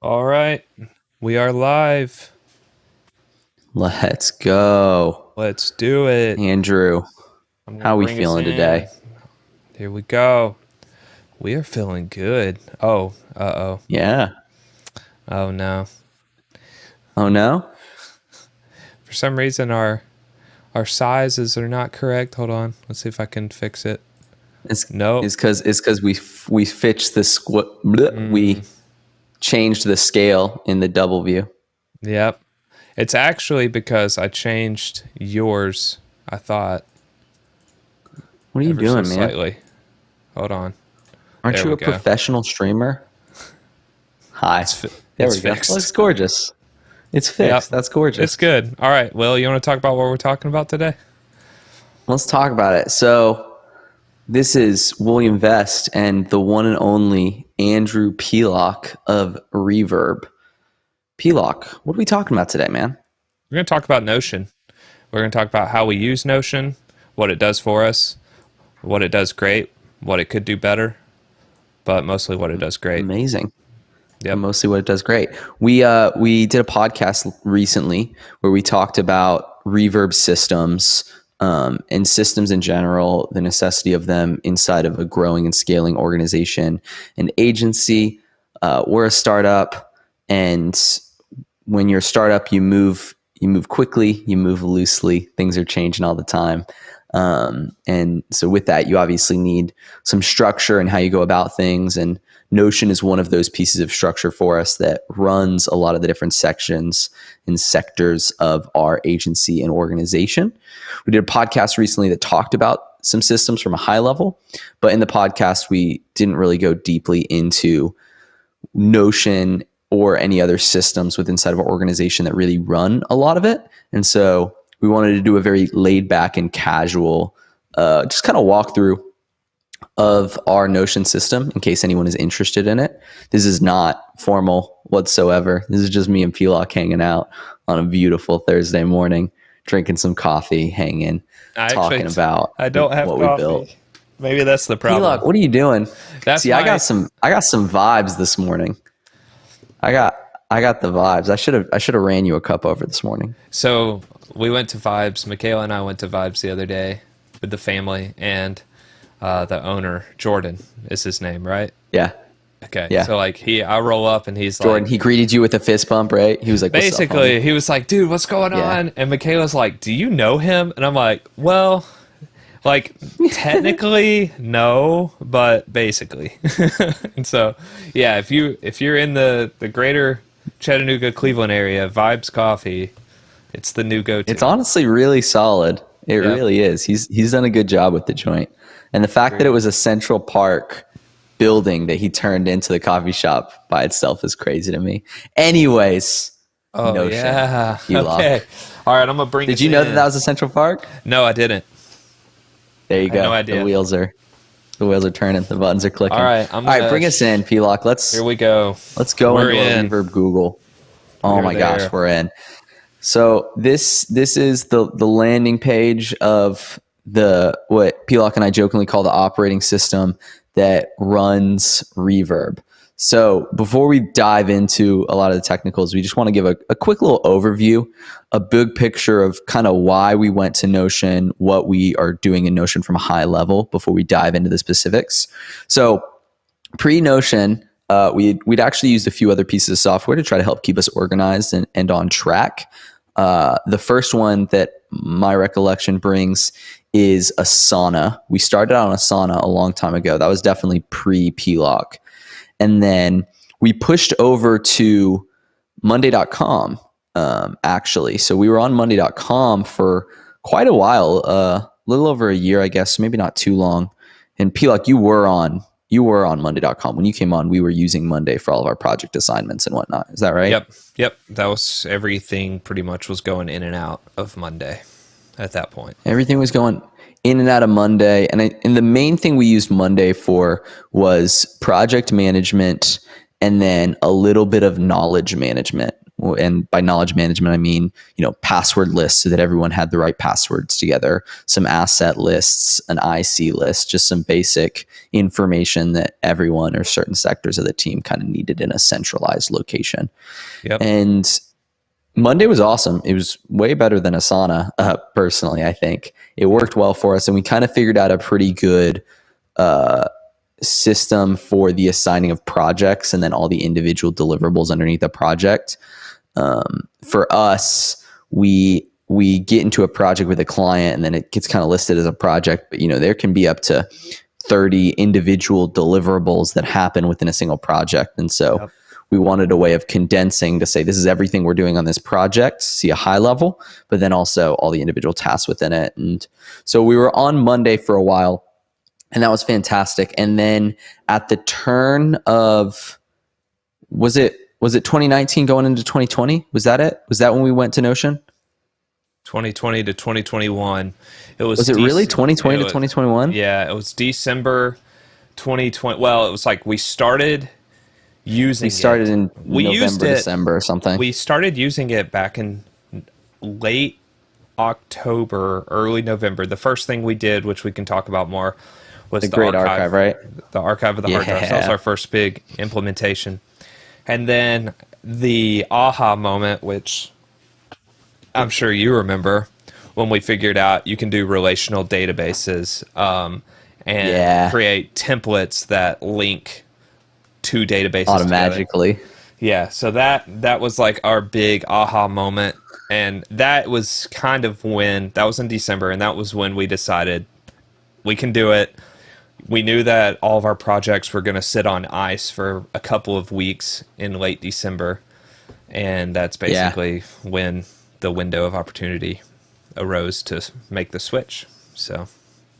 All right, we are live. Let's go. Let's do it. Andrew, I'm gonna how we bring us feeling in. today? Here we go. We are feeling good. Oh, uh-oh. Yeah. Oh no. Oh no? For some reason our sizes are not correct. Hold on. Let's see if I can fix it. It's Nope. it's cuz we fixed we changed the scale in the double view. Yep. It's actually because I changed yours, I thought, What are you ever so doing, man? slightly. Hold on. Aren't There you we a go. professional streamer? Hi. There It's we go. fixed. Looks gorgeous. It's Yep. fixed. That's gorgeous. It's good. All right. Well, you want to talk about what we're talking about today? Let's talk about it. So, this is William Vest and the one and only Andrew Pelock of Reverb. Pelock, what are we talking about today, man? We're going to talk about Notion. We're going to talk about how we use Notion, what it does for us, what it does great, what it could do better, but mostly what it does great. Amazing. Yep. Mostly what it does great. We did a podcast recently where we talked about reverb systems and systems in general, the necessity of them inside of a growing and scaling organization and agency. We're a startup, and when you're a startup, you move quickly, you move loosely. Things are changing all the time. And so with that, you obviously need some structure in how you go about things. And Notion is one of those pieces of structure for us that runs a lot of the different sections and sectors of our agency and organization. We did a podcast recently that talked about some systems from a high level, but in the podcast, we didn't really go deeply into Notion or any other systems within inside of our organization that really run a lot of it. And so we wanted to do a very laid back and casual, just kind of walkthrough of our Notion system in case anyone is interested in it. This is not formal whatsoever. This is just me and Pelock hanging out on a beautiful Thursday morning, drinking some coffee, hanging, talking about I don't have what coffee. we built. Maybe that's the problem. Pelock, what are you doing? That's See, I got some vibes this morning. I got the vibes. I should have ran you a cup over this morning. So we went to Vibes. Michaela and I went to Vibes the other day with the family, and the owner, Jordan, is his name, right? Yeah. Okay. Yeah. So like I roll up and he's Jordan, like, he greeted you with a fist bump, right? He was like, "What's up, basically, homie?" he was like, dude, what's going on? And Michaela's like, do you know him? And I'm like, well, like technically no, but basically. And so, yeah, if you're in the greater Chattanooga, Cleveland area, Vibes Coffee, it's the new go-to. It's honestly really solid. It really is. He's done a good job with the joint. And the fact that it was a Central Park building that he turned into the coffee shop by itself is crazy to me. Anyways, Oh, Notion. yeah. Pelock. Okay. All right, I'm going to bring Did you know that was a Central Park? No, I didn't. There you go. no idea. The wheels are turning. The buttons are clicking. All right, All right, bring us in, Pelock. Here we go. Let's go We're into in. a Reverb Google. Oh We're my there. gosh, we're in. So this is the landing page of what Pelock and I jokingly call the operating system that runs Reverb. So before we dive into a lot of the technicals, we just want to give a quick little overview, a big picture of kind of why we went to Notion, what we are doing in Notion from a high level before we dive into the specifics. So pre-Notion, we'd actually used a few other pieces of software to try to help keep us organized and on track. The first one that my recollection brings is Asana. We started on Asana a long time ago. That was definitely pre-Pelock. And then we pushed over to Monday.com, actually. So we were on Monday.com for quite a while, a little over a year, I guess, maybe not too long. And Pelock, you were on Monday.com. When you came on, we were using Monday for all of our project assignments and whatnot. Is that right? Yep. That was everything pretty much was going in and out of Monday at that point. Everything was going in and out of Monday. And the main thing we used Monday for was project management and then a little bit of knowledge management. And by knowledge management, I mean, password lists so that everyone had the right passwords together, some asset lists, an IC list, just some basic information that everyone or certain sectors of the team kind of needed in a centralized location. Yep. And Monday was awesome. It was way better than Asana, personally, I think. It worked well for us, and we kind of figured out a pretty good system for the assigning of projects and then all the individual deliverables underneath the project. For us, we get into a project with a client, and then it gets kind of listed as a project, but there can be up to 30 individual deliverables that happen within a single project. And so we wanted a way of condensing to say, this is everything we're doing on this project, see a high level, but then also all the individual tasks within it. And so we were on Monday for a while, and that was fantastic. And then at the turn of, was it 2019 going into 2020? Was that it? Was that when we went to Notion? 2020 to 2021. Was it really 2020 to 2021? Yeah, it was December 2020. Well, it was like we started using it. We started in November, December or something. We started using it back in late October, early November. The first thing we did, which we can talk about more, was the great archive, right? The archive of the hard drives. That was our first big implementation. And then the aha moment, which I'm sure you remember, when we figured out you can do relational databases and create templates that link two databases automatically together. Yeah, so that was like our big aha moment, and that was kind of when, that was in December, and that was when we decided we can do it. We knew that all of our projects were going to sit on ice for a couple of weeks in late December, and that's basically when the window of opportunity arose to make the switch. So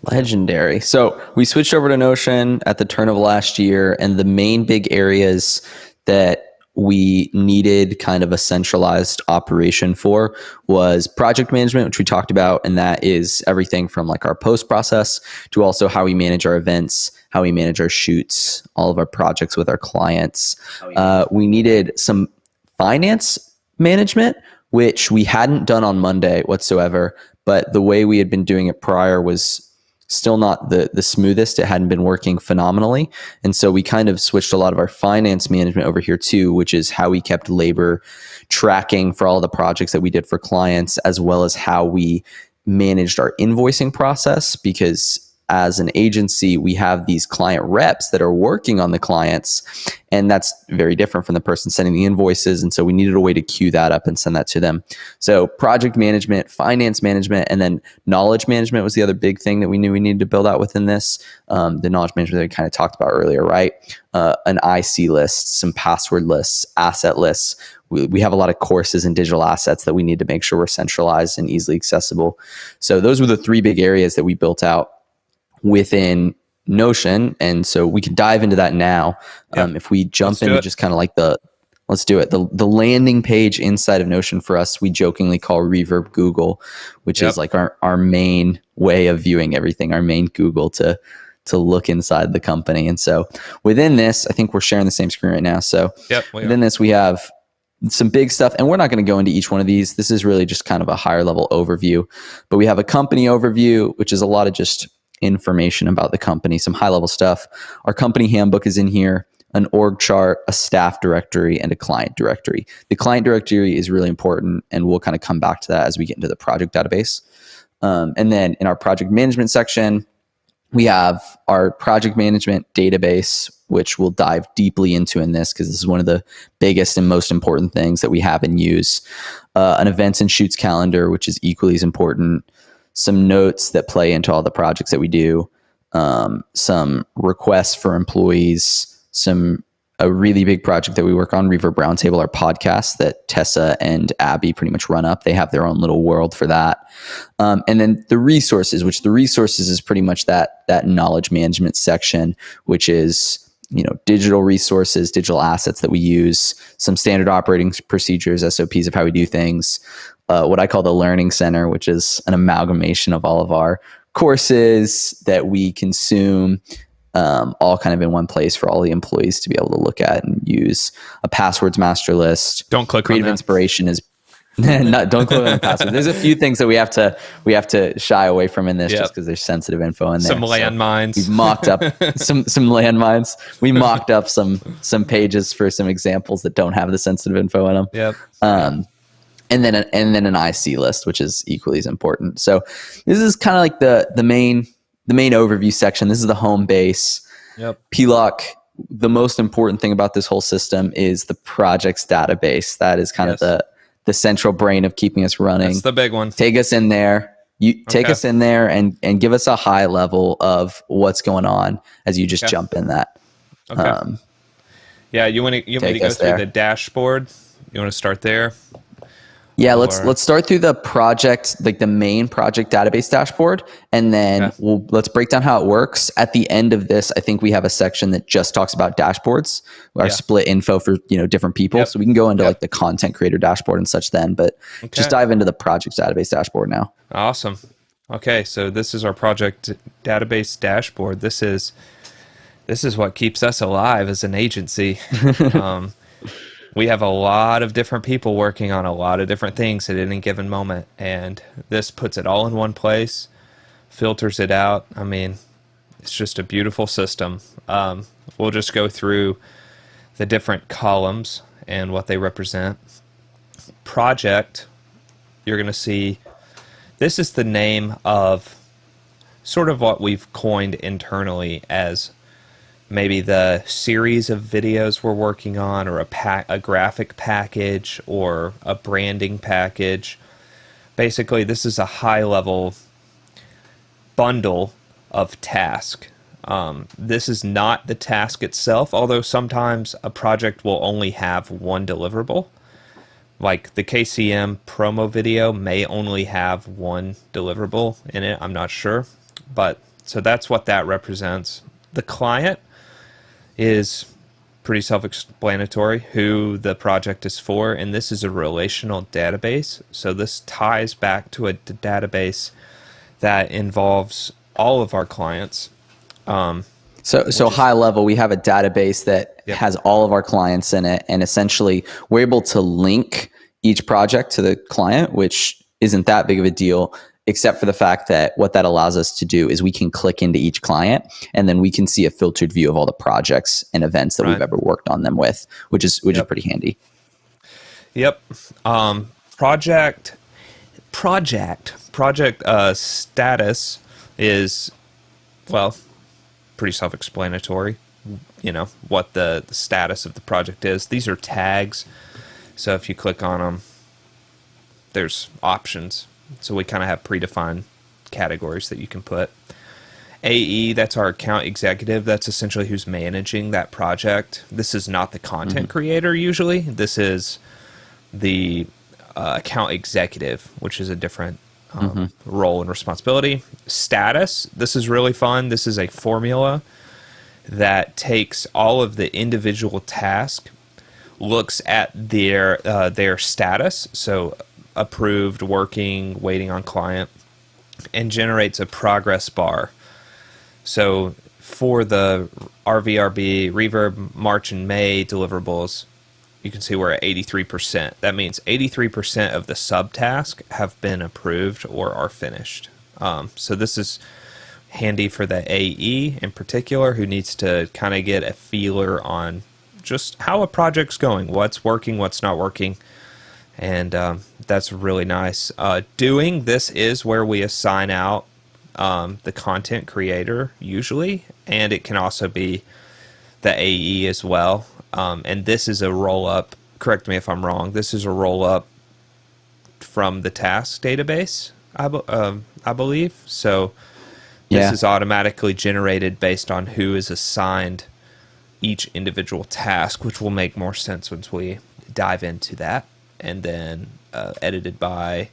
legendary. So we switched over to Notion at the turn of last year, and the main big areas that we needed kind of a centralized operation for was project management, which we talked about, and that is everything from like our post process to also how we manage our events, how we manage our shoots, all of our projects with our clients. We needed some finance management, which we hadn't done on Monday whatsoever, but the way we had been doing it prior was still not the smoothest. It hadn't been working phenomenally. And so we kind of switched a lot of our finance management over here too, which is how we kept labor tracking for all the projects that we did for clients, as well as how we managed our invoicing process, because as an agency, we have these client reps that are working on the clients, and that's very different from the person sending the invoices. And so we needed a way to queue that up and send that to them. So project management, finance management, and then knowledge management was the other big thing that we knew we needed to build out within this. The knowledge management that we kind of talked about earlier, right? An IC list, some password lists, asset lists. We have a lot of courses and digital assets that we need to make sure we're centralized and easily accessible. So those were the three big areas that we built out within Notion. And so we can dive into that now. If we jump into just kind of like let's do it. The landing page inside of Notion for us, we jokingly call Reverb Google, which is like our main way of viewing everything, our main Google to look inside the company. And so within this, I think we're sharing the same screen right now. So within this, we have some big stuff, and we're not going to go into each one of these. This is really just kind of a higher level overview, but we have a company overview, which is a lot of just information about the company, some high level stuff. Our company handbook is in here, an org chart, a staff directory, and a client directory. The client directory is really important, and we'll kind of come back to that as we get into the project database. And then in our project management section, we have our project management database, which we'll dive deeply into in this, because this is one of the biggest and most important things that we have and use. An events and shoots calendar, which is equally as important. Some notes that play into all the projects that we do, some requests for employees, a really big project that we work on, Reverb Roundtable, our podcast that Tessa and Abby pretty much run up. They have their own little world for that. And then the resources, which the resources is pretty much that knowledge management section, which is digital resources, digital assets that we use, some standard operating procedures, SOPs of how we do things, what I call the learning center, which is an amalgamation of all of our courses that we consume, all kind of in one place for all the employees to be able to look at and use. A passwords master list. Don't click Creative on that. Inspiration is don't click on the password. There's a few things that we have to shy away from in this just because there's sensitive info in there. Some landmines. So we mocked up some landmines. We mocked up some pages for some examples that don't have the sensitive info in them. Yep. And then an IC list, which is equally as important. So this is kind of like the main overview section. This is the home base. Yep. PLOC. The most important thing about this whole system is the projects database. That is kind of the central brain of keeping us running. That's the big one. Take us in there. Take us in there and give us a high level of what's going on as you just jump in that. Okay. You want me to go through the dashboard? You want to start there? Yeah, let's start through the project, like the main project database dashboard, and then let's break down how it works. At the end of this, I think we have a section that just talks about dashboards, our split info for different people. So we can go into like the content creator dashboard and such then, but just dive into the project database dashboard now. Awesome. Okay, so this is our project database dashboard. This is what keeps us alive as an agency. We have a lot of different people working on a lot of different things at any given moment, and this puts it all in one place, filters it out. I mean, it's just a beautiful system. We'll just go through the different columns and what they represent. Project, you're going to see, this is the name of sort of what we've coined internally as maybe the series of videos we're working on, or a graphic package, or a branding package. Basically, this is a high-level bundle of task. This is not the task itself, although sometimes a project will only have one deliverable. Like the KCM promo video may only have one deliverable in it, I'm not sure. But so that's what that represents. The client is pretty self-explanatory, who the project is for, and this is a relational database. So this ties back to a database that involves all of our clients. So high level, we have a database that has all of our clients in it, and essentially we're able to link each project to the client, which isn't that big of a deal, except for the fact that what that allows us to do is we can click into each client, and then we can see a filtered view of all the projects and events that we've ever worked on them with, which is pretty handy. Yep. Project status is, well, pretty self-explanatory. What the status of the project is. These are tags. So if you click on them, there's options. So we kind of have predefined categories that you can put. AE, that's our account executive. That's essentially who's managing that project. This is not the content creator usually. This is the account executive, which is a different role and responsibility. Status, this is really fun. This is a formula that takes all of the individual tasks, looks at their status, so approved, working, waiting on client, and generates a progress bar. So for the RVRB, Reverb, March and May deliverables, you can see we're at 83%. That means 83% of the subtasks have been approved or are finished. So this is handy for the AE in particular, who needs to kind of get a feeler on just how a project's going, what's working, what's not working. And that's really nice. Doing this is where we assign out the content creator usually, and it can also be the AE as well. And this is a roll-up, correct me if I'm wrong, this is a roll-up from the task database, I believe. So this is automatically generated based on who is assigned each individual task, which will make more sense once we dive into that. And then edited by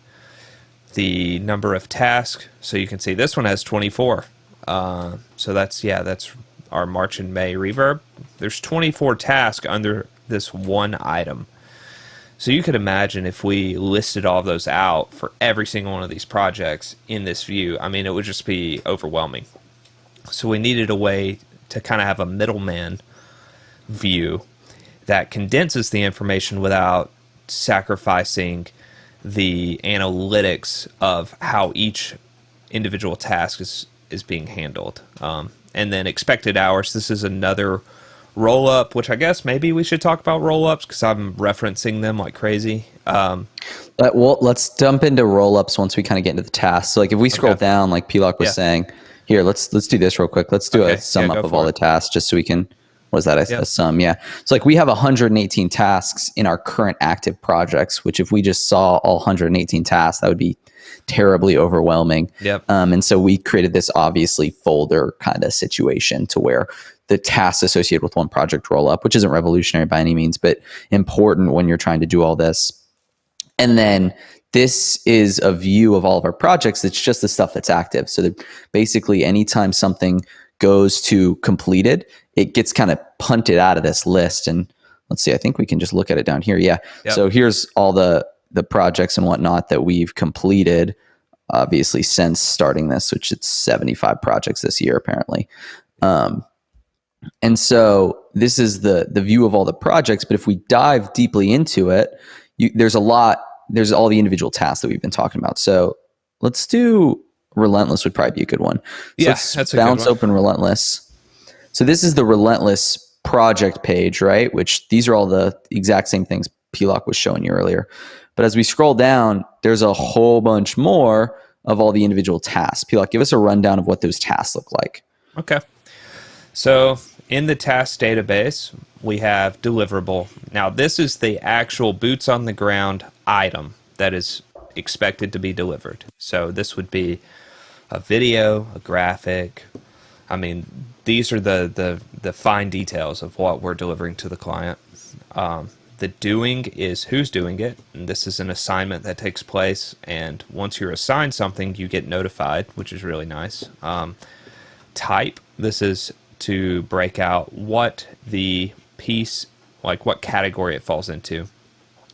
the number of tasks. So you can see this one has 24. So that's our March and May reverb. There's 24 tasks under this one item. So you could imagine if we listed all of those out for every single one of these projects in this view, I mean, it would just be overwhelming. So we needed a way to kind of have a middleman view that condenses the information without sacrificing the analytics of how each individual task is being handled. And then expected hours, this is another roll-up, which I guess maybe we should talk about roll-ups because I'm referencing them like crazy. Well, let's jump into roll-ups once we kind of get into the tasks. So like if we scroll down, like Pilak was saying, here, let's do this real quick. Let's do a sum up of all the tasks just so we can, what is that? A sum, yeah. So like we have 118 tasks in our current active projects, which if we just saw all 118 tasks, that would be terribly overwhelming. Yep. And so we created this obviously folder kind of situation to where the tasks associated with one project roll up, which isn't revolutionary by any means, but important when you're trying to do all this. And then this is a view of all of our projects. It's just the stuff that's active. So that basically anytime something goes to completed, it gets kind of punted out of this list. And let's see, I think we can just look at it down here. Yeah. Yep. So here's all the projects and whatnot that we've completed, obviously since starting this, which it's 75 projects this year, apparently. And so this is the view of all the projects, but if we dive deeply into it, there's all the individual tasks that we've been talking about. So let's do Relentless would probably be a good one. So let's bounce open Relentless. So this is the Relentless project page, right? Which these are all the exact same things Pilak was showing you earlier. But as we scroll down, there's a whole bunch more of all the individual tasks. Pilak, give us a rundown of what those tasks look like. Okay. So in the task database, we have Deliverable. Now, this is the actual boots on the ground item that is expected to be delivered. So this would be a video, a graphic. I mean, these are the fine details of what we're delivering to the client. The doing is who's doing it. And this is an assignment that takes place. And once you're assigned something, you get notified, which is really nice. Type, this is to break out what the piece, like what category it falls into.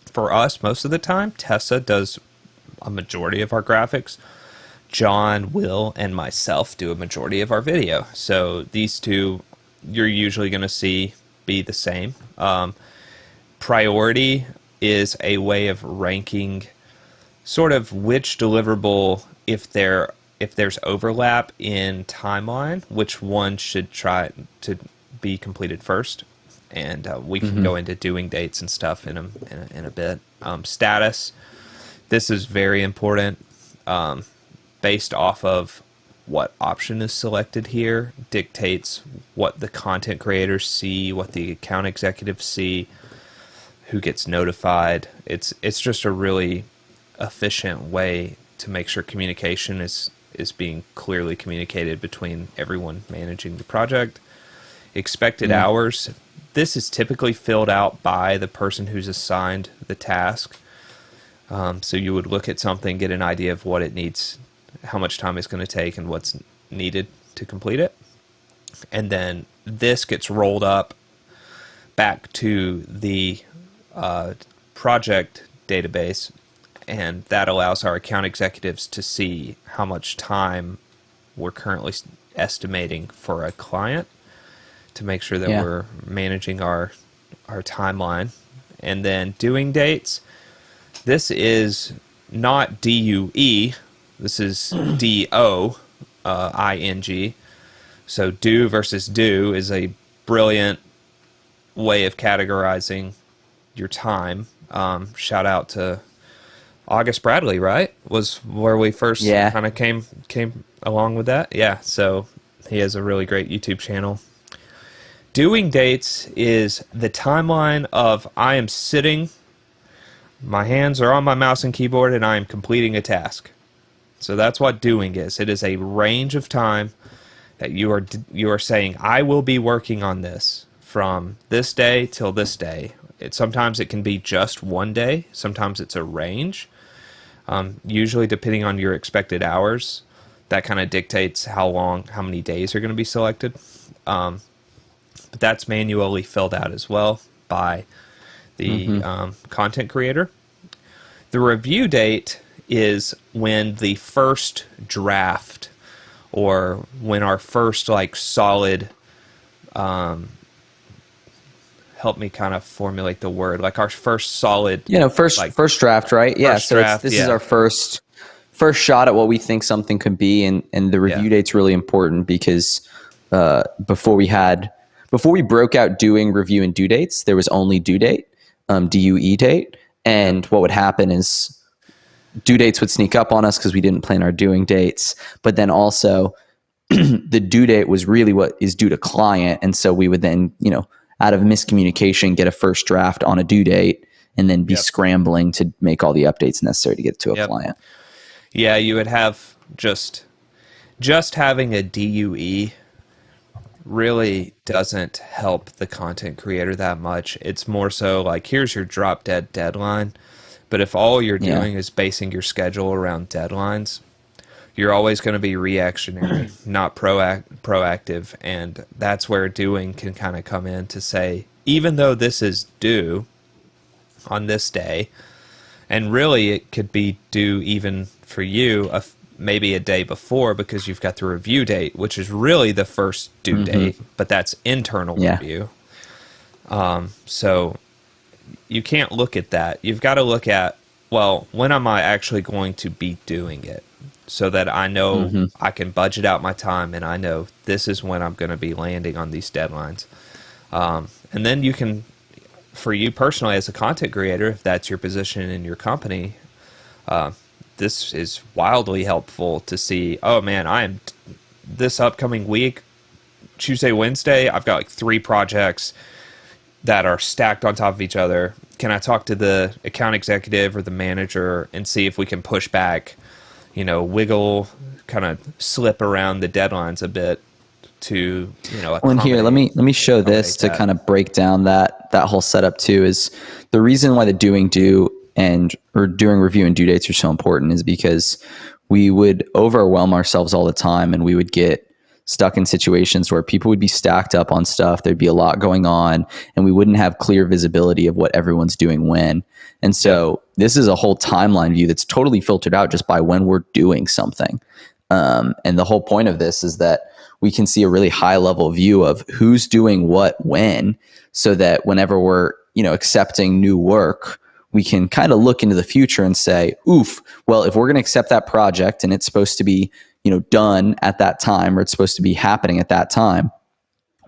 For us, most of the time, Tessa does a majority of our graphics. John, Will, and myself do a majority of our video. So these two, you're usually going to see be the same. Priority is a way of ranking sort of which deliverable, if there's overlap in timeline, which one should try to be completed first. And we can go into doing dates and stuff in a bit. Status, this is very important. Based off of what option is selected here, dictates what the content creators see, what the account executives see, who gets notified. It's just a really efficient way to make sure communication is being clearly communicated between everyone managing the project. Expected hours. This is typically filled out by the person who's assigned the task. So you would look at something, get an idea of what it needs, how much time it's going to take, and what's needed to complete it. And then this gets rolled up back to the project database, and that allows our account executives to see how much time we're currently estimating for a client to make sure that we're managing our timeline. And then doing dates, this is not DUE, this is DOING. So do versus do is a brilliant way of categorizing your time. Shout out to August Bradley, right? Was where we first kind of came along with that. Yeah, so he has a really great YouTube channel. Doing dates is the timeline of I am sitting, my hands are on my mouse and keyboard, and I am completing a task. So that's what doing is. It is a range of time that you are saying, I will be working on this from this day till this day. Sometimes it can be just one day. Sometimes it's a range. Usually depending on your expected hours, that kind of dictates how many days are going to be selected. But that's manually filled out as well by the content creator. The review date is when the first draft, or when our first solid help me kind of formulate the word, like our first solid, first draft, right? Yeah. So draft, this is our first shot at what we think something could be. And the review date's really important because, before we broke out doing review and due dates, there was only due date, DUE date. And what would happen is due dates would sneak up on us because we didn't plan our doing dates. But then also the due date was really what is due to client. And so we would then, out of miscommunication, get a first draft on a due date and then be scrambling to make all the updates necessary to get to a client. Yeah, you would have just having a DUE really doesn't help the content creator that much. It's more so like, here's your drop dead deadline. But if all you're doing is basing your schedule around deadlines, you're always going to be reactionary, not proactive. And that's where doing can kind of come in to say, even though this is due on this day, and really it could be due even for you maybe a day before because you've got the review date, which is really the first due date, but that's internal review. So you can't look at that. You've got to look at, well, when am I actually going to be doing it? So that I know I can budget out my time and I know this is when I'm going to be landing on these deadlines. And then you can, for you personally as a content creator, if that's your position in your company, this is wildly helpful to see, oh man, I am this upcoming week, Tuesday, Wednesday, I've got like 3 projects that are stacked on top of each other. Can I talk to the account executive or the manager and see if we can push back, wiggle, kind of slip around the deadlines a bit to, Well, and here, let me show this to kind of break down that whole setup too. Is the reason why the doing review and due dates are so important is because we would overwhelm ourselves all the time and we would get stuck in situations where people would be stacked up on stuff. There'd be a lot going on and we wouldn't have clear visibility of what everyone's doing when. And so this is a whole timeline view that's totally filtered out just by when we're doing something. And the whole point of this is that we can see a really high level view of who's doing what when, so that whenever we're, accepting new work, we can kind of look into the future and say, oof, well, if we're going to accept that project and it's supposed to be, done at that time, or it's supposed to be happening at that time,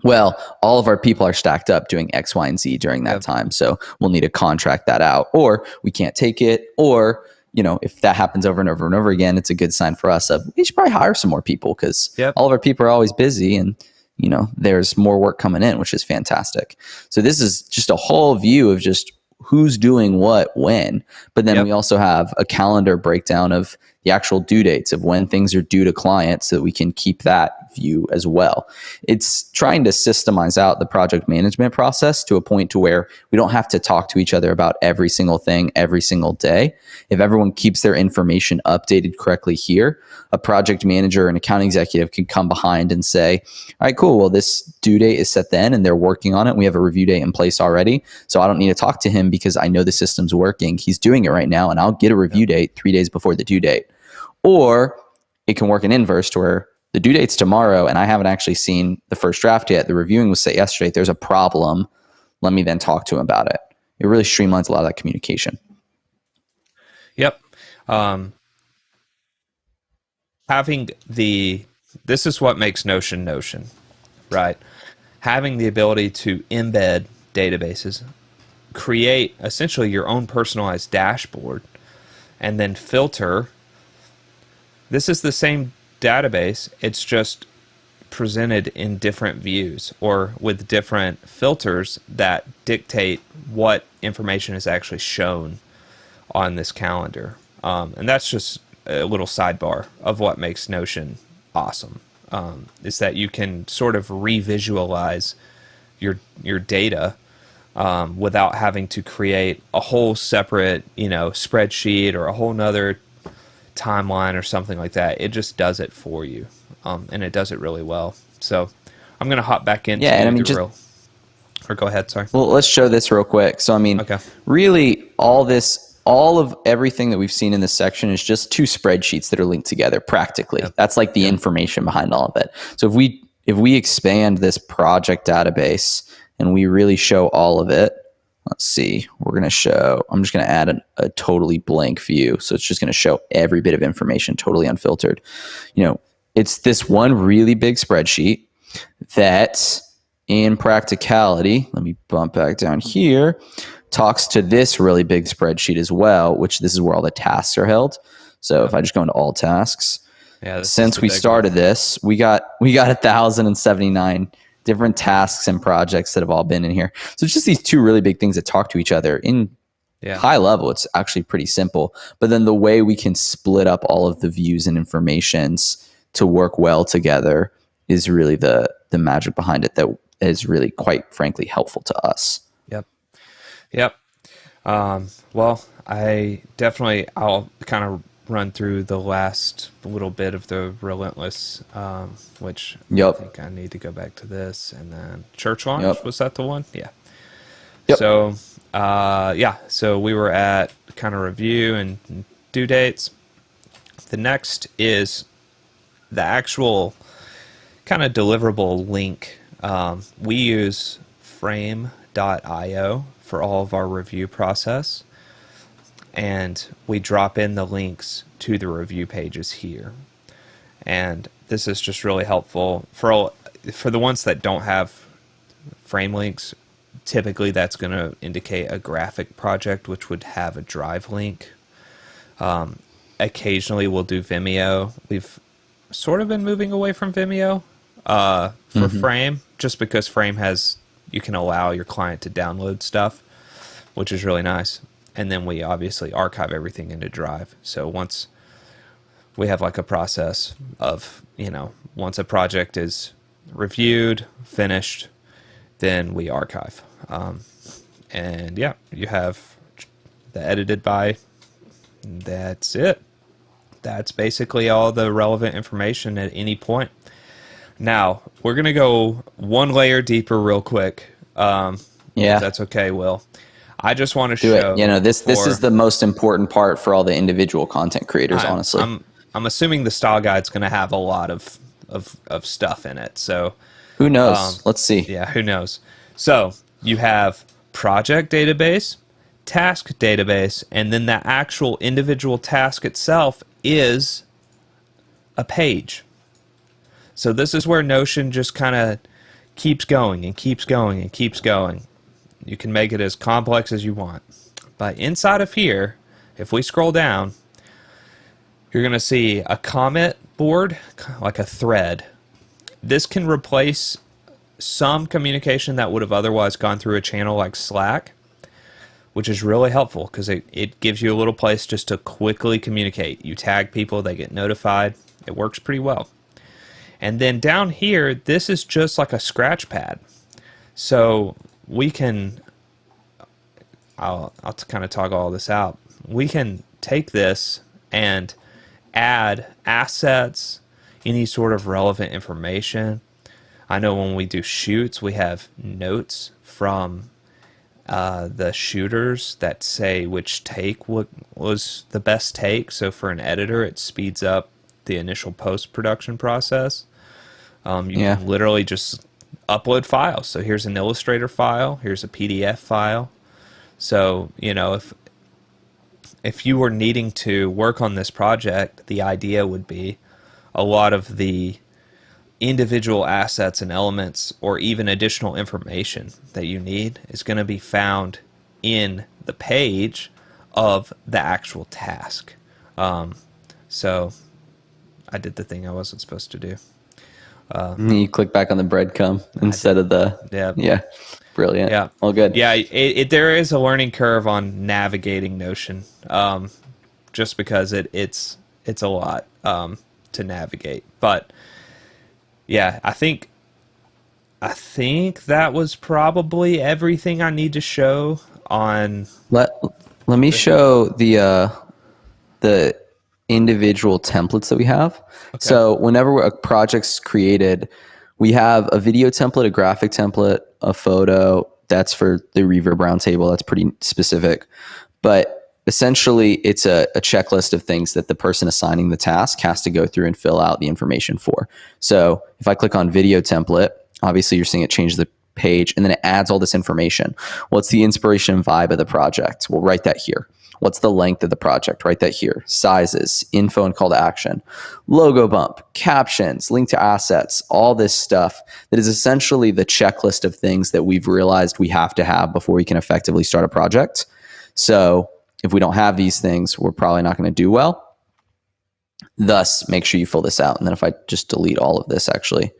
well, all of our people are stacked up doing X, Y, and Z during that time. So we'll need to contract that out, or we can't take it. Or, if that happens over and over and over again, it's a good sign for us of we should probably hire some more people because all of our people are always busy and, there's more work coming in, which is fantastic. So this is just a whole view of just who's doing what when. But then we also have a calendar breakdown of the actual due dates of when things are due to clients so that we can keep that view as well. It's trying to systemize out the project management process to a point to where we don't have to talk to each other about every single thing every single day. If everyone keeps their information updated correctly here, a project manager and account executive can come behind and say, all right, cool. Well, this due date is set then and they're working on it. We have a review date in place already. So I don't need to talk to him because I know the system's working. He's doing it right now and I'll get a review date 3 days before the due date. Or it can work in inverse to where the due date's tomorrow and I haven't actually seen the first draft yet. The reviewing was set yesterday. There's a problem. Let me then talk to him about it. It really streamlines a lot of that communication. Yep. This is what makes Notion, right? Having the ability to embed databases, create essentially your own personalized dashboard, and then filter. This is the same database. It's just presented in different views or with different filters that dictate what information is actually shown on this calendar. And that's just a little sidebar of what makes Notion awesome, is that you can sort of revisualize your data without having to create a whole separate, spreadsheet or a whole nother timeline or something like that. It just does it for you, and it does it really well. So I'm going to hop back into or go ahead. Sorry. Well, let's show this real quick. So, really all of everything that we've seen in this section is just 2 spreadsheets that are linked together practically. That's like the information behind all of it. So if we if we expand this project database and we really show all of it, let's see, I'm just going to add a totally blank view. So it's just going to show every bit of information, totally unfiltered. It's this one really big spreadsheet that in practicality, let me bump back down here, talks to this really big spreadsheet as well, which this is where all the tasks are held. So if I just go into all tasks, since we started this, we got 1,079 different tasks and projects that have all been in here. So it's just these two really big things that talk to each other. In high level, it's actually pretty simple. But then the way we can split up all of the views and informations to work well together is really the magic behind it that is really, quite frankly, helpful to us. Yep. Well, I'll kind of run through the last little bit of the Relentless, which I think I need to go back to this. And then Church Launch, was that the one? Yeah. Yep. So, so we were at kind of review and due dates. The next is the actual kind of deliverable link. We use frame.io for all of our review process, and we drop in the links to the review pages here. And this is just really helpful for the ones that don't have frame links. Typically that's going to indicate a graphic project which would have a drive link. Occasionally we'll do Vimeo. We've sort of been moving away from Vimeo for Frame, just because Frame you can allow your client to download stuff, which is really nice. And then we obviously archive everything into Drive. So once we have like a process of, once a project is reviewed, finished, then we archive. And you have the edited by. That's it. That's basically all the relevant information at any point. Now, we're going to go one layer deeper real quick. If that's okay, Will. I just want to show... This is the most important part for all the individual content creators, honestly. I'm assuming the style guide's going to have a lot of stuff in it. So who knows? Let's see. Yeah, who knows? So you have project database, task database, and then the actual individual task itself is a page. So this is where Notion just kind of keeps going and keeps going and keeps going. You can make it as complex as you want. But inside of here, if we scroll down, you're going to see a comment board, like a thread. This can replace some communication that would have otherwise gone through a channel like Slack, which is really helpful because it gives you a little place just to quickly communicate. You tag people, they get notified. It works pretty well. And then down here, this is just like a scratch pad. So we can, I'll kind of toggle all this out. We can take this and add assets, any sort of relevant information. I know when we do shoots, we have notes from the shooters that say which take was the best take. So for an editor, it speeds up the initial post-production process. You can literally just upload files. So here's an Illustrator file, here's a PDF file. So, if you were needing to work on this project, the idea would be a lot of the individual assets and elements or even additional information that you need is going to be found in the page of the actual task. So I did the thing I wasn't supposed to do. You click back on the breadcrumb instead of the... Yeah. Brilliant. Yeah. All good. Yeah, there is a learning curve on navigating Notion, just because it's a lot to navigate. But yeah, I think that was probably everything I need to show on... Let me show the individual templates that we have. Okay. So whenever a project's created, we have a video template, a graphic template, a photo. That's for the Reverb Roundtable. That's pretty specific. But essentially it's a checklist of things that the person assigning the task has to go through and fill out the information for. So if I click on video template, obviously you're seeing it change the page, and then it adds all this information. What's the inspiration and vibe of the project? We'll write that here. What's the length of the project? Write that here. Sizes, info and call to action, logo bump, captions, link to assets, all this stuff that is essentially the checklist of things that we've realized we have to have before we can effectively start a project. So if we don't have these things, we're probably not going to do well. Thus, make sure you fill this out. And then if I just delete all of this, actually,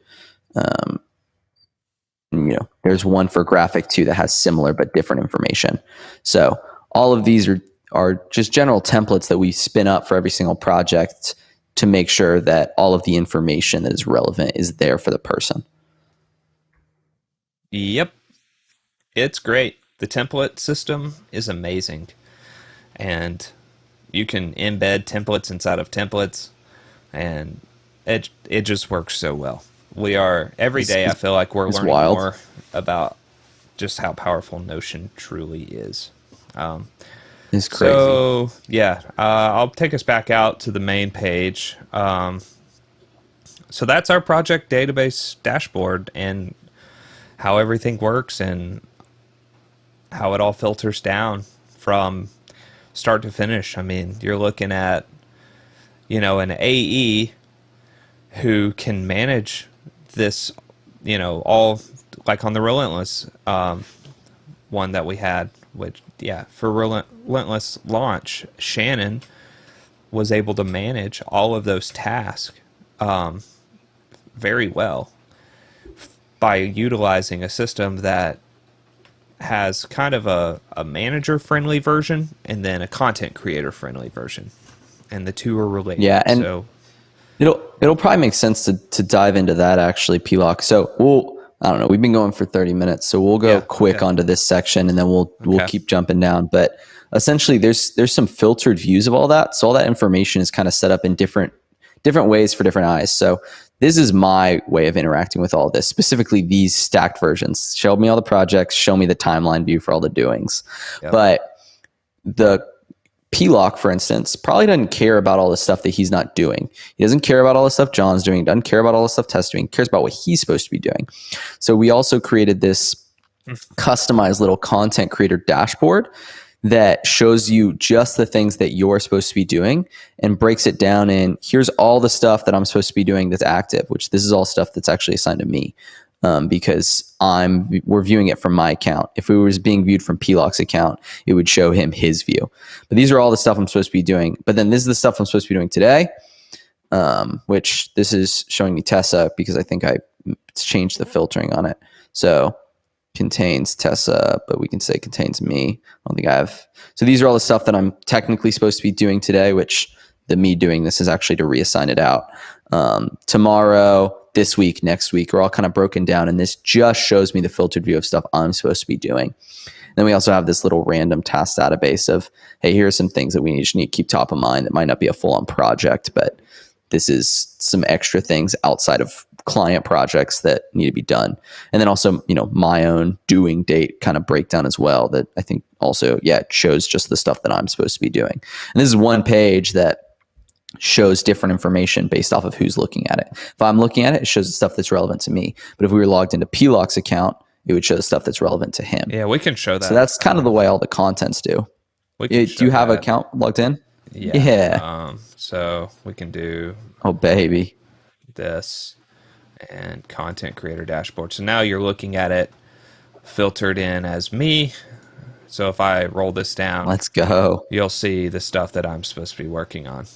there's one for graphic too that has similar but different information. So all of these are just general templates that we spin up for every single project to make sure that all of the information that is relevant is there for the person. Yep. It's great. The template system is amazing. And you can embed templates inside of templates, and it just works so well. We are, every day I feel like we're learning more about just how powerful Notion truly is. It's crazy. So, yeah, I'll take us back out to the main page. So that's our project database dashboard and how everything works and how it all filters down from start to finish. I mean, you're looking at, an AE who can manage this, all like on the Relentless one that we had, which, for Relentless launch, Shannon was able to manage all of those tasks very well by utilizing a system that has kind of a manager-friendly version and then a content creator-friendly version, and the two are related. Yeah, and so it'll probably make sense to dive into that actually, P-Lock. So I don't know, we've been going for 30 minutes, so we'll go quick onto this section, and then we'll keep jumping down. But essentially, there's some filtered views of all that. So all that information is kind of set up in different ways for different eyes. So this is my way of interacting with all this, specifically these stacked versions. Show me all the projects, show me the timeline view for all the doings. Yep. But the P-Lock, for instance, probably doesn't care about all the stuff that he's not doing. He doesn't care about all the stuff John's doing. Doesn't care about all the stuff Tess doing. He cares about what he's supposed to be doing. So we also created this customized little content creator dashboard that shows you just the things that you're supposed to be doing and breaks it down in, here's all the stuff that I'm supposed to be doing that's active, which this is all stuff that's actually assigned to me because we're viewing it from my account. If it was being viewed from P-Lock's account, it would show him his view. But these are all the stuff I'm supposed to be doing. But then this is the stuff I'm supposed to be doing today, which this is showing me Tessa because I think I changed the filtering on it. So contains Tessa, but we can say contains me. I don't think I have. So these are all the stuff that I'm technically supposed to be doing today, which the me doing this is actually to reassign it out. Tomorrow, this week, next week are all kind of broken down, and this just shows me the filtered view of stuff I'm supposed to be doing. And then we also have this little random task database of, hey, here are some things that we need to keep top of mind that might not be a full-on project, but this is some extra things outside of client projects that need to be done. And then also, my own doing date kind of breakdown as well that I think also, it shows just the stuff that I'm supposed to be doing. And this is one page that shows different information based off of who's looking at it. If I'm looking at it, it shows the stuff that's relevant to me. But if we were logged into P-Lock's account, it would show the stuff that's relevant to him. Yeah, we can show that. So that's kind of the way all the contents do. Do you have an account logged in? Yeah. So we can do baby this and content creator dashboard. So now you're looking at it filtered in as me. So if I roll this down, let's go. You'll see the stuff that I'm supposed to be working on.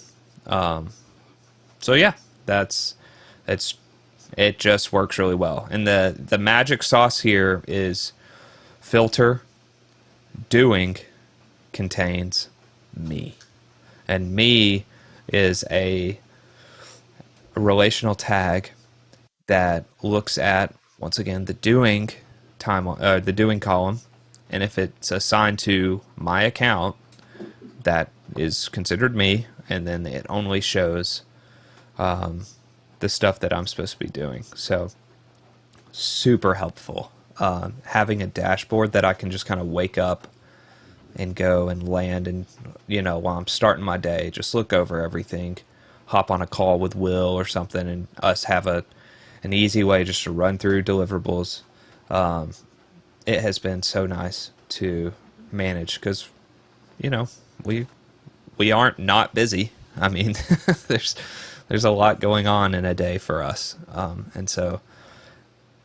So yeah, it just works really well. And the magic sauce here is filter doing contains me. And me is a relational tag that looks at, once again, the doing the doing column, and if it's assigned to my account, that is considered me, and then it only shows the stuff that I'm supposed to be doing. So super helpful having a dashboard that I can just kind of wake up and go and land, and while I'm starting my day, just look over everything, hop on a call with Will or something, and us have an easy way just to run through deliverables. It has been so nice to manage because we aren't not busy. I mean, there's a lot going on in a day for us, and so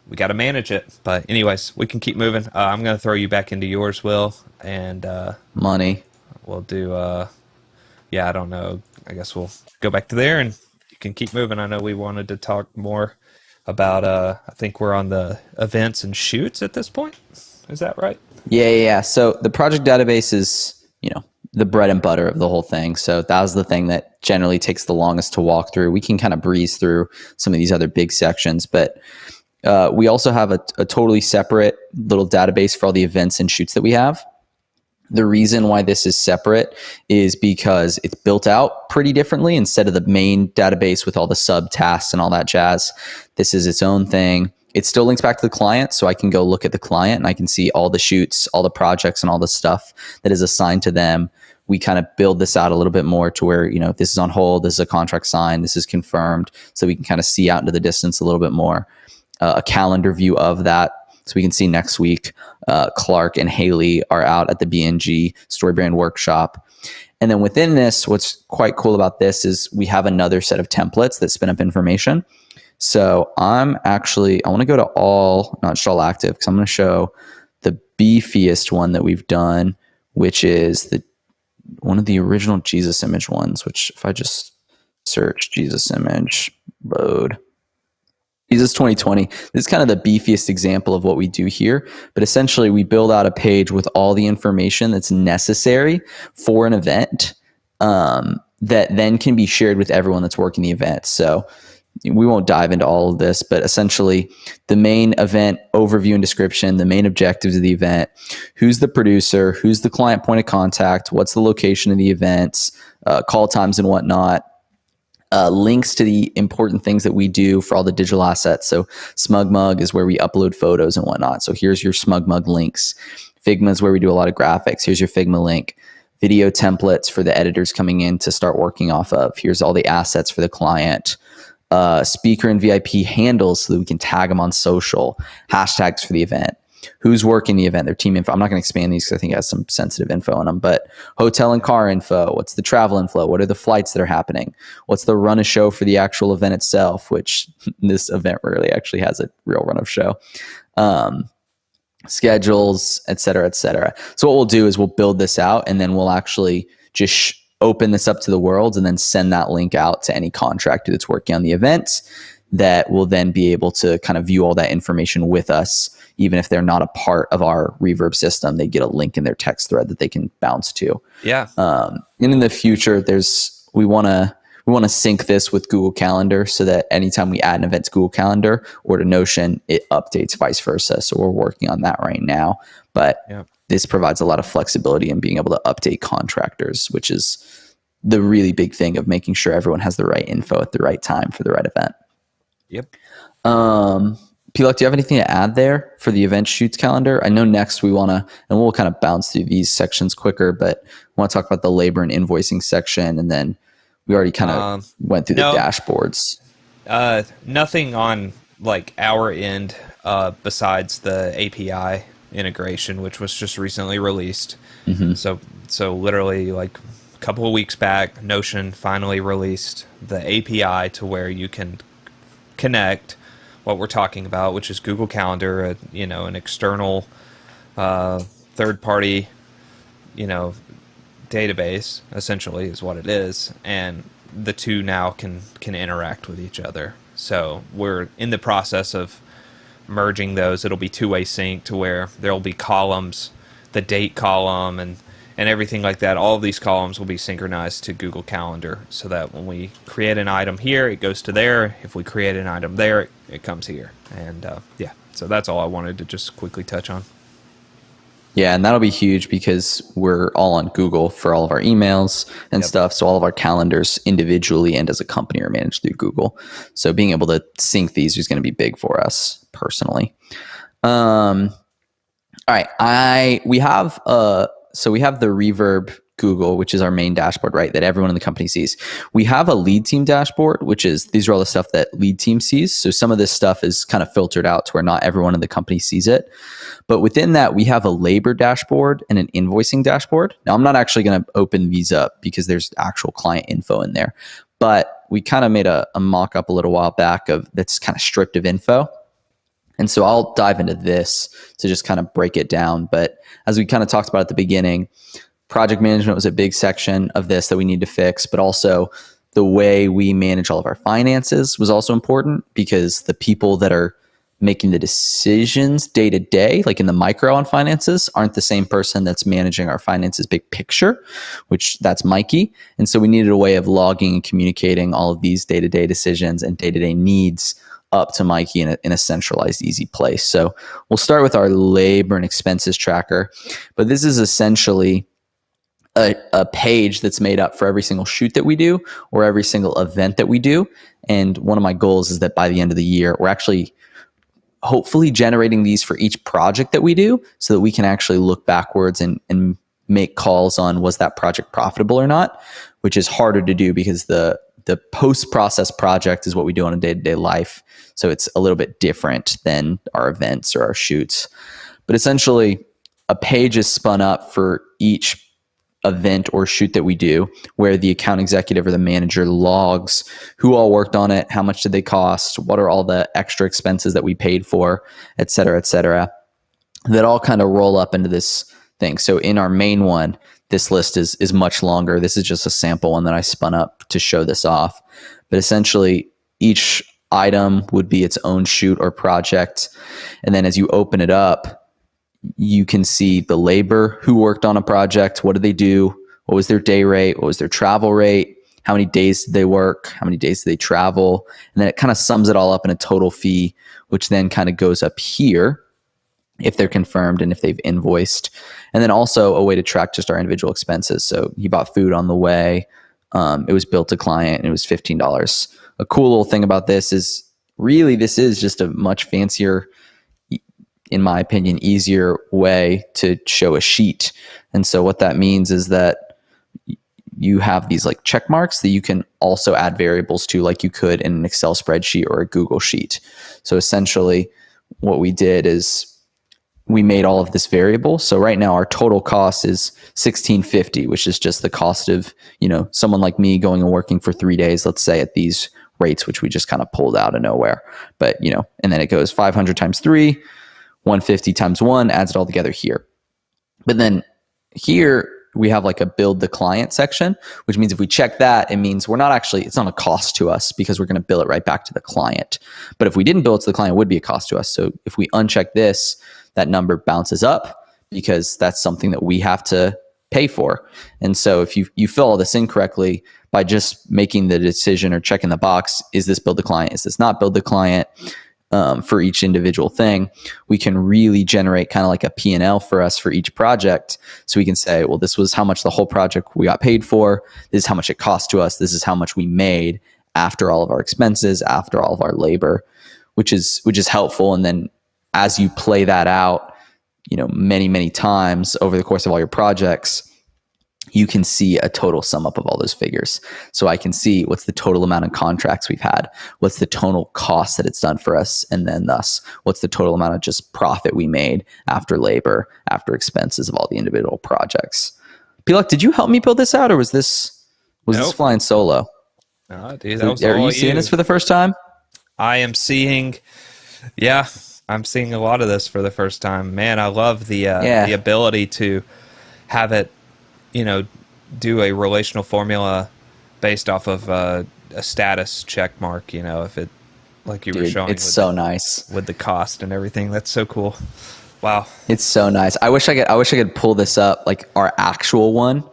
we got to manage it. But anyways, we can keep moving. I'm going to throw you back into yours, Will, and money. We'll do. I don't know. I guess we'll go back to there, and you can keep moving. I know we wanted to talk more about. I think we're on the events and shoots at this point. Is that right? Yeah. So the project database is, the bread and butter of the whole thing. So that was the thing that generally takes the longest to walk through. We can kind of breeze through some of these other big sections, but we also have a totally separate little database for all the events and shoots that we have. The reason why this is separate is because it's built out pretty differently. Instead of the main database with all the sub tasks and all that jazz, this is its own thing. It still links back to the client, so I can go look at the client and I can see all the shoots, all the projects, and all the stuff that is assigned to them. We kind of build this out a little bit more to where, this is on hold, this is a contract signed, this is confirmed, so we can kind of see out into the distance a little bit more. A calendar view of that, so we can see next week Clark and Haley are out at the BNG Storybrand Workshop. And then within this, what's quite cool about this is we have another set of templates that spin up information. So I want to go to all, not just all active, because I'm going to show the beefiest one that we've done, which is one of the original Jesus image ones, which if I just search Jesus image, load, Jesus 2020, this is kind of the beefiest example of what we do here. But essentially, we build out a page with all the information that's necessary for an event that then can be shared with everyone that's working the event. So we won't dive into all of this, but essentially the main event overview and description, the main objectives of the event, who's the producer, who's the client point of contact, what's the location of the events, call times and whatnot, links to the important things that we do for all the digital assets. So SmugMug is where we upload photos and whatnot. So here's your SmugMug links. Figma is where we do a lot of graphics. Here's your Figma link. Video templates for the editors coming in to start working off of. Here's all the assets for the client. Speaker and VIP handles so that we can tag them on social, hashtags for the event, who's working the event, their team info. I'm not going to expand these because I think it has some sensitive info on them, but hotel and car info, what's the travel info, what are the flights that are happening, what's the run of show for the actual event itself, which this event rarely actually has a real run of show, schedules, et cetera, et cetera. So what we'll do is we'll build this out and then we'll actually just open this up to the world and then send that link out to any contractor that's working on the event that will then be able to kind of view all that information with us. Even if they're not a part of our Reverb system, they get a link in their text thread that they can bounce to. Yeah. And in the future, we want to sync this with Google Calendar so that anytime we add an event to Google Calendar or to Notion, it updates vice versa. So we're working on that right now. But this provides a lot of flexibility in being able to update contractors, which is the really big thing of making sure everyone has the right info at the right time for the right event. Yep. Pilak, do you have anything to add there for the event shoots calendar? I know next we want to, and we'll kind of bounce through these sections quicker, but we want to talk about the labor and invoicing section. And then we already kind of went through the dashboards. Nothing on like our end besides the API integration, which was just recently released. Mm-hmm. So literally like a couple of weeks back, Notion finally released the API to where you can connect what we're talking about, which is Google Calendar, an external third-party, database, essentially, is what it is, and the two now can interact with each other. So we're in the process of merging those. It'll be two-way sync to where there'll be columns, the date column, and everything like that. All of these columns will be synchronized to Google Calendar so that when we create an item here, it goes to there. If we create an item there, it comes here. And so that's all I wanted to just quickly touch on. Yeah, and that'll be huge because we're all on Google for all of our emails and stuff. So all of our calendars individually and as a company are managed through Google. So being able to sync these is going to be big for us personally. All right, we have so we have the Reverb Google, which is our main dashboard, right? That everyone in the company sees. We have a lead team dashboard, which is, these are all the stuff that lead team sees. So some of this stuff is kind of filtered out to where not everyone in the company sees it. But within that, we have a labor dashboard and an invoicing dashboard. Now, I'm not actually going to open these up because there's actual client info in there, but we kind of made a mock-up a little while back of that's kind of stripped of info. And so I'll dive into this to just kind of break it down. But as we kind of talked about at the beginning, project management was a big section of this that we need to fix, but also the way we manage all of our finances was also important, because the people that are making the decisions day to day, like in the micro on finances, aren't the same person that's managing our finances big picture, which that's Mikey. And so we needed a way of logging and communicating all of these day-to-day decisions and day-to-day needs up to Mikey in a centralized, easy place. So we'll start with our labor and expenses tracker, but this is essentially a page that's made up for every single shoot that we do or every single event that we do. And one of my goals is that by the end of the year, we're actually hopefully generating these for each project that we do, so that we can actually look backwards and make calls on, was that project profitable or not, which is harder to do because the post-process project is what we do on a day-to-day life. So it's a little bit different than our events or our shoots. But essentially, a page is spun up for each event or shoot that we do, where the account executive or the manager logs who all worked on it, how much did they cost, what are all the extra expenses that we paid for, et cetera, that all kind of roll up into this thing. So in our main one, this list is much longer. This is just a sample one that I spun up to show this off. But essentially, each item would be its own shoot or project. And then as you open it up, you can see the labor, who worked on a project, what did they do, what was their day rate, what was their travel rate, how many days did they work, how many days did they travel, and then it kind of sums it all up in a total fee, which then kind of goes up here if they're confirmed and if they've invoiced. And then also a way to track just our individual expenses. So he bought food on the way, it was billed to client, and it was $15. A cool little thing about this is, really, this is just a much fancier, in my opinion, easier way to show a sheet. And so what that means is that you have these like check marks that you can also add variables to, like you could in an Excel spreadsheet or a Google sheet. So essentially what we did is we made all of this variable. So right now our total cost is $16.50, which is just the cost of, someone like me going and working for 3 days, let's say, at these rates, which we just kind of pulled out of nowhere. But, and then it goes 500 times 3, 150 times 1, adds it all together here. But then here we have like a build the client section, which means if we check that, it means it's not a cost to us because we're going to bill it right back to the client. But if we didn't bill it to the client, it would be a cost to us. So if we uncheck this, that number bounces up because that's something that we have to pay for. And so if you fill all this in correctly by just making the decision or checking the box, is this build the client? Is this not build the client? For each individual thing, we can really generate kind of like a P&L for us for each project. So we can say, well, this was how much the whole project we got paid for. This is how much it cost to us. This is how much we made after all of our expenses, after all of our labor, which is helpful. And then as you play that out, many, many times over the course of all your projects, you can see a total sum up of all those figures. So I can see what's the total amount of contracts we've had, what's the total cost that it's done for us, and then thus what's the total amount of just profit we made after labor, after expenses of all the individual projects. Pilak, did you help me build this out, or was this this flying solo? No, dude, that was Are all you seeing this for the first time? I am seeing, I'm seeing a lot of this for the first time. Man, I love the ability to have it, do a relational formula based off of a status check mark, if it, like you were showing. It's so nice. With the cost and everything. That's so cool. Wow. It's so nice. I wish I could pull this up, like our actual one,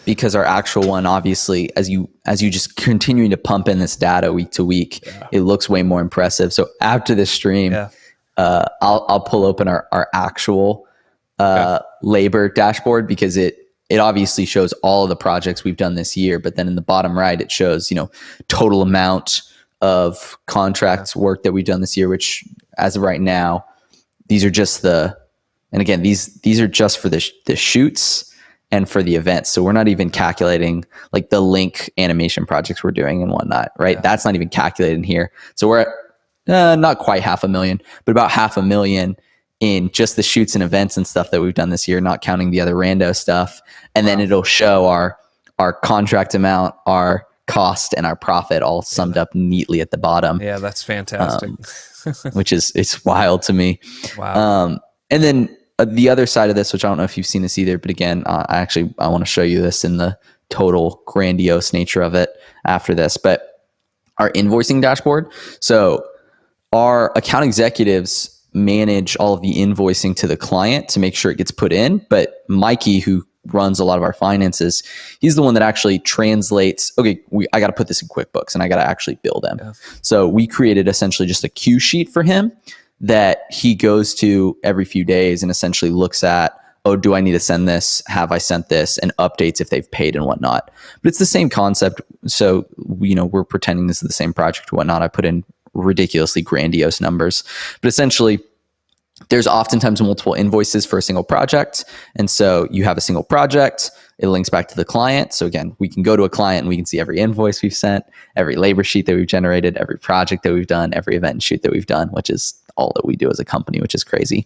because our actual one, obviously, as you just continuing to pump in this data week to week, it looks way more impressive. So after this stream, I'll pull open our actual labor dashboard, because it obviously shows all of the projects we've done this year, but then in the bottom right, it shows, total amount of contracts work that we've done this year, which as of right now, these are just and again, these are just for the shoots. and for the events. So we're not even calculating like the link animation projects we're doing and whatnot, right? Yeah. That's not even calculated in here. So we're at not quite $500,000, but about $500,000 in just the shoots and events and stuff that we've done this year, not counting the other rando stuff. And then it'll show our contract amount, our cost, and our profit all summed up neatly at the bottom. Yeah, that's fantastic. Which is, it's wild to me. Wow. And then the other side of this, which I don't know if you've seen this either, but again, I want to show you this in the total grandiose nature of it after this, but our invoicing dashboard. So our account executives manage all of the invoicing to the client to make sure it gets put in. But Mikey, who runs a lot of our finances, he's the one that actually translates, okay, I got to put this in QuickBooks and I got to actually bill them. Yeah. So we created essentially just a queue sheet for him that he goes to every few days and essentially looks at, oh, do I need to send this? Have I sent this? And updates if they've paid and whatnot. But it's the same concept. So, we're pretending this is the same project and whatnot. I put in ridiculously grandiose numbers, but essentially there's oftentimes multiple invoices for a single project. And so you have a single project, it links back to the client. So again, we can go to a client and we can see every invoice we've sent, every labor sheet that we've generated, every project that we've done, every event and shoot that we've done, which is all that we do as a company, which is crazy.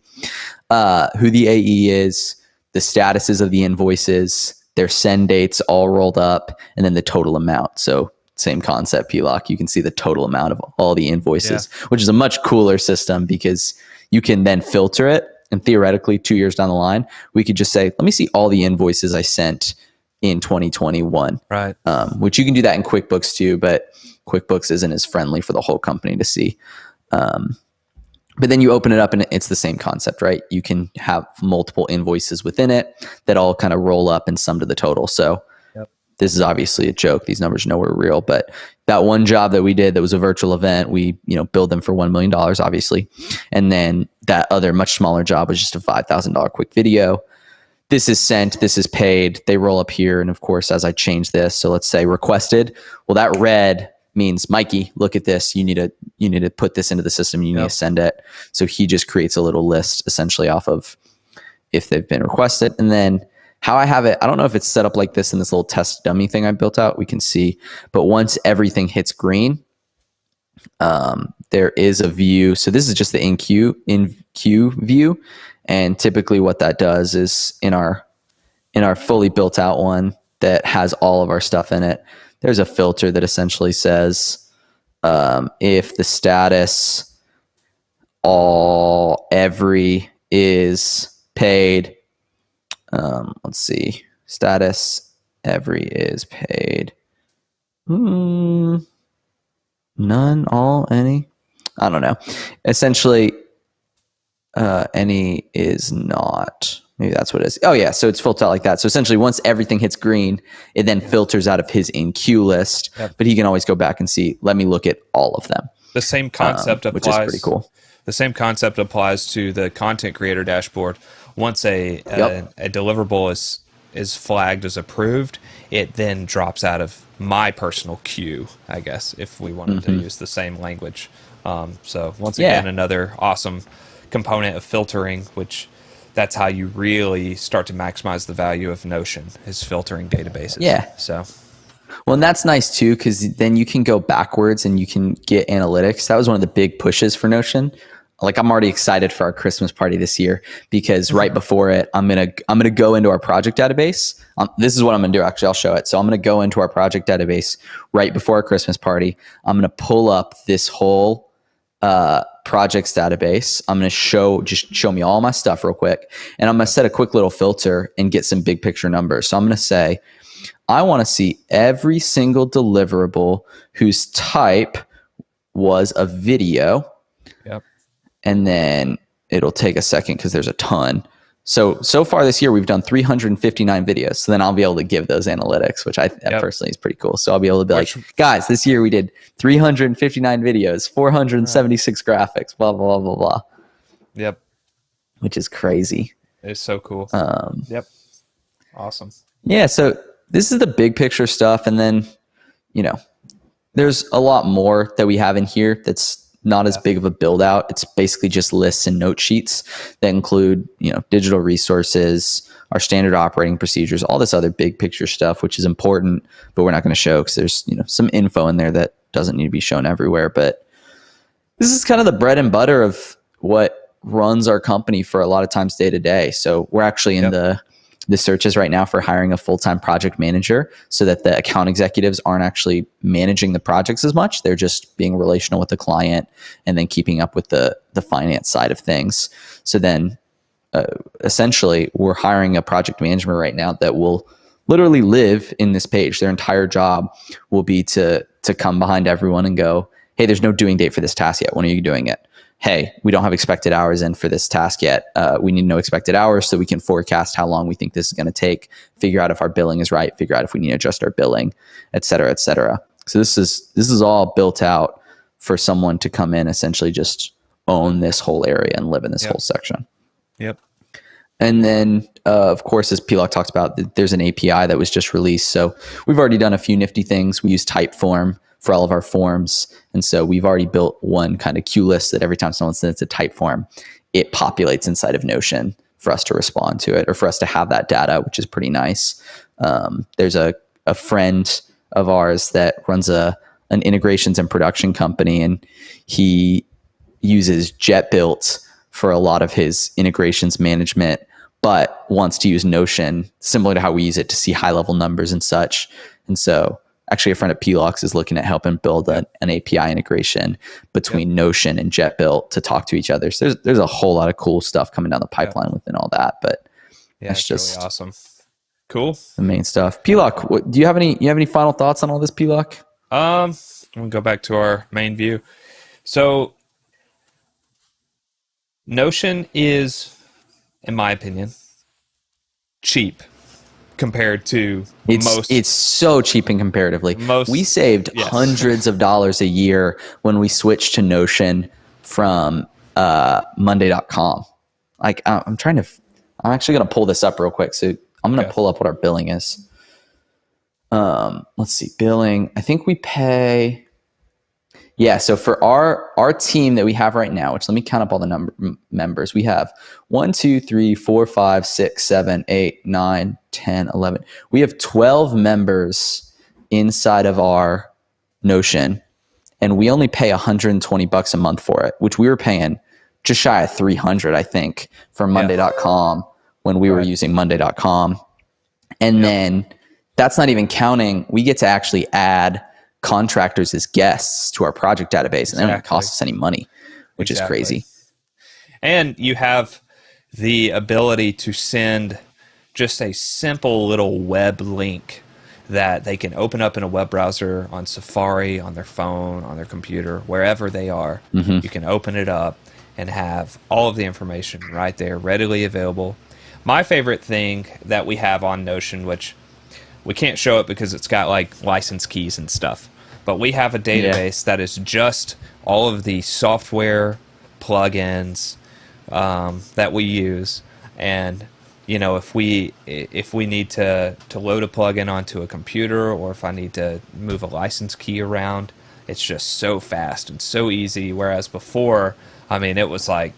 Who the AE is, the statuses of the invoices, their send dates all rolled up, and then the total amount. So same concept, PLOC, you can see the total amount of all the invoices, which is a much cooler system because you can then filter it. And theoretically, 2 years down the line, we could just say, let me see all the invoices I sent in 2021. Right. Which you can do that in QuickBooks too, but QuickBooks isn't as friendly for the whole company to see. But then you open it up and it's the same concept, right? You can have multiple invoices within it that all kind of roll up and sum to the total. So this is obviously a joke. These numbers are nowhere real, but that one job that we did that was a virtual event, we billed them for $1 million, obviously. And then that other much smaller job was just a $5,000 quick video. This is sent, this is paid. They roll up here. And of course, as I change this, so let's say requested, well, that red means, Mikey, look at this. You need to put this into the system. You need to send it. So he just creates a little list essentially off of if they've been requested. And then how I have it, I don't know if it's set up like this in this little test dummy thing I built out. We can see, but once everything hits green, there is a view. So this is just the in queue view. And typically what that does is in our fully built out one that has all of our stuff in it, there's a filter that essentially says, if the status every is paid, let's see, status every is paid. None, all, any. I don't know. Essentially, any is not. Maybe that's what it is. Oh yeah, so it's filtered out like that. So essentially, once everything hits green, it then filters out of his in queue list. But he can always go back and see. Let me look at all of them. The same concept applies, which is pretty cool. The same concept applies to the content creator dashboard. Once a deliverable is flagged as approved, it then drops out of my personal queue, I guess, if we wanted to use the same language. So once again, another awesome component of filtering, which that's how you really start to maximize the value of Notion, is filtering databases. Yeah. So, well, and that's nice too, because then you can go backwards and you can get analytics. That was one of the big pushes for Notion. Like, I'm already excited for our Christmas party this year because right before it, I'm gonna go into our project database. This is what I'm gonna do. Actually, I'll show it. So I'm gonna go into our project database right before our Christmas party. I'm gonna pull up this whole projects database. I'm gonna show me all my stuff real quick, and I'm gonna set a quick little filter and get some big picture numbers. So I'm gonna say, I want to see every single deliverable whose type was a video. Yep. And then it'll take a second because there's a ton. So far this year, we've done 359 videos. So then I'll be able to give those analytics, which I personally is pretty cool. So I'll be able to be like, guys, this year we did 359 videos, 476 graphics, blah, blah, blah, blah, blah. Yep. Which is crazy. It's so cool. Yep. Awesome. Yeah. So this is the big picture stuff. And then, there's a lot more that we have in here that's not as big of a build out. It's basically just lists and note sheets that include, digital resources, our standard operating procedures, all this other big picture stuff, which is important, but we're not going to show because there's, some info in there that doesn't need to be shown everywhere. But this is kind of the bread and butter of what runs our company for a lot of times day to day. So we're actually in the searches right now for hiring a full-time project manager so that the account executives aren't actually managing the projects as much. They're just being relational with the client and then keeping up with the finance side of things. So then essentially we're hiring a project manager right now that will literally live in this page. Their entire job will be to come behind everyone and go, hey, there's no doing date for this task yet. When are you doing it? Hey, we don't have expected hours in for this task yet. We need no expected hours so we can forecast how long we think this is going to take, figure out if our billing is right, figure out if we need to adjust our billing, et cetera, et cetera. So this is all built out for someone to come in, essentially just own this whole area and live in this whole section. Yep. And then, of course, as Pilock talks about, there's an API that was just released. So we've already done a few nifty things. We use Typeform for all of our forms. And so we've already built one kind of queue list that every time someone sends a type form, it populates inside of Notion for us to respond to it or for us to have that data, which is pretty nice. There's a friend of ours that runs an integrations and production company, and he uses JetBuilt for a lot of his integrations management, but wants to use Notion similar to how we use it to see high level numbers and such. And so actually, a friend at Pilox is looking at helping build an API integration between Notion and JetBuilt to talk to each other. So there's a whole lot of cool stuff coming down the pipeline within all that. But that's just really awesome. Cool. The main stuff. Pilock, do you have any final thoughts on all this, Pilock? We'll go back to our main view. So Notion is, in my opinion, cheap compared to most. It's so cheap and comparatively. We saved hundreds of dollars a year when we switched to Notion from Monday.com. Like I'm actually going to pull this up real quick. So I'm going to pull up what our billing is. Let's see, billing. I think we pay. Yeah, so for our team that we have right now, which let me count up all the members. We have 1, 2, 3, 4, 5, 6, 7, 8, 9, 10, 11. We have 12 members inside of our Notion, and we only pay $120 a month for it, which we were paying just shy of $300, I think, for Monday.com when we were using Monday.com. And then that's not even counting, we get to actually add contractors as guests to our project database, and they don't cost us any money, which is crazy. And you have the ability to send just a simple little web link that they can open up in a web browser on Safari, on their phone, on their computer, wherever they are. Mm-hmm. You can open it up and have all of the information right there, readily available. My favorite thing that we have on Notion, which we can't show it because it's got like license keys and stuff, but we have a database that is just all of the software plugins that we use. And if we need to load a plugin onto a computer, or if I need to move a license key around, it's just so fast and so easy. Whereas before, it was like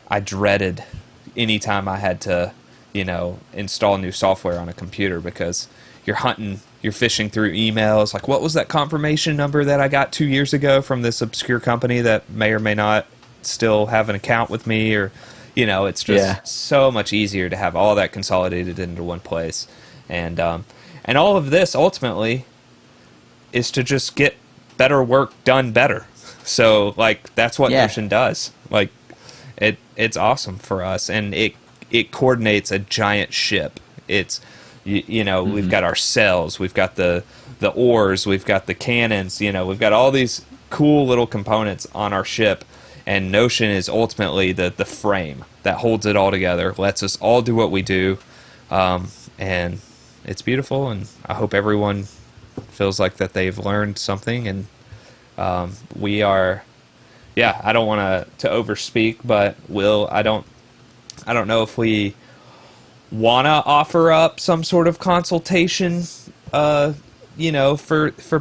I dreaded any time I had to install new software on a computer, because you're fishing through emails. Like, what was that confirmation number that I got 2 years ago from this obscure company that may or may not still have an account with me? Or, it's just so much easier to have all that consolidated into one place. And all of this ultimately is to just get better work done better. So like, that's what Notion does. Like, it's awesome for us. And it coordinates a giant ship. It's, we've got our sails, we've got the oars, we've got the cannons, we've got all these cool little components on our ship, and Notion is ultimately the frame that holds it all together, lets us all do what we do, and it's beautiful, and I hope everyone feels like that they've learned something. And we are, I don't want to overspeak, but I don't know if we want to offer up some sort of consultation, for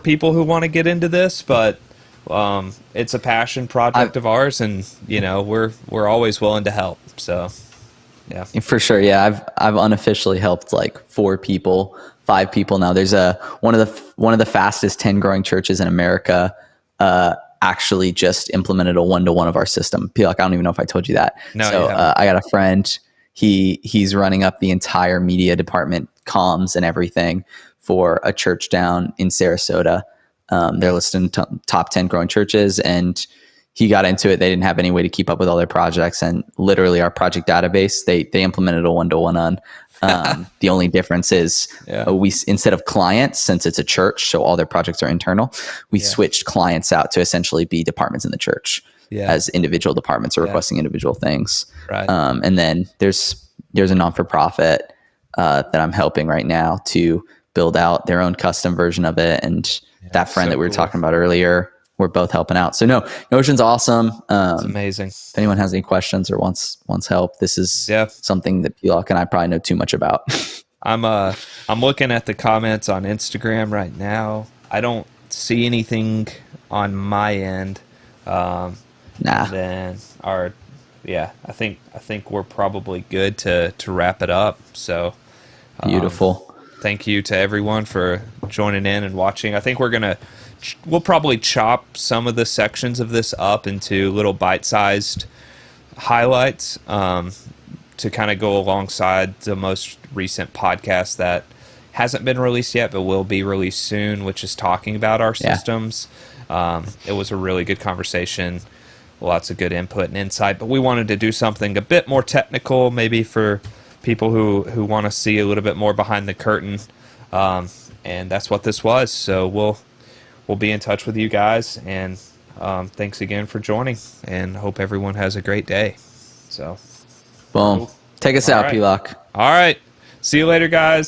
people who want to get into this, but it's a passion project of ours, and we're always willing to help. So Yeah. For sure. Yeah. I've unofficially helped like 4 people, 5 people now. There's one of the fastest 10 growing churches in America, actually just implemented a 1-to-1 of our system. I don't even know if I told you that. No, so you haven't. I got a friend. He's running up the entire media department, comms and everything for a church down in Sarasota. They're listed in top 10 growing churches, and he got into it. They didn't have any way to keep up with all their projects, and literally our project database, they implemented a 1-to-1 on. The only difference is we, instead of clients, since it's a church, so all their projects are internal, we switched clients out to essentially be departments in the church as individual departments or requesting individual things. Right. And then there's a non-for-profit that I'm helping right now to build out their own custom version of it. And that friend that we were talking about earlier, we're both helping out. So no, Notion's awesome. It's amazing. If anyone has any questions or wants help, this is something that Pilak and I probably know too much about. I'm looking at the comments on Instagram right now. I don't see anything on my end. Then I think we're probably good to wrap it up. So beautiful. Thank you to everyone for joining in and watching. I think we'll probably chop some of the sections of this up into little bite-sized highlights to kind of go alongside the most recent podcast that hasn't been released yet, but will be released soon, which is talking about our systems. It was a really good conversation, lots of good input and insight, but we wanted to do something a bit more technical, maybe for people who want to see a little bit more behind the curtain, and that's what this was. So we'll be in touch with you guys, and thanks again for joining, and hope everyone has a great day. So, boom. Take us out, Pilak. All right. See you later, guys.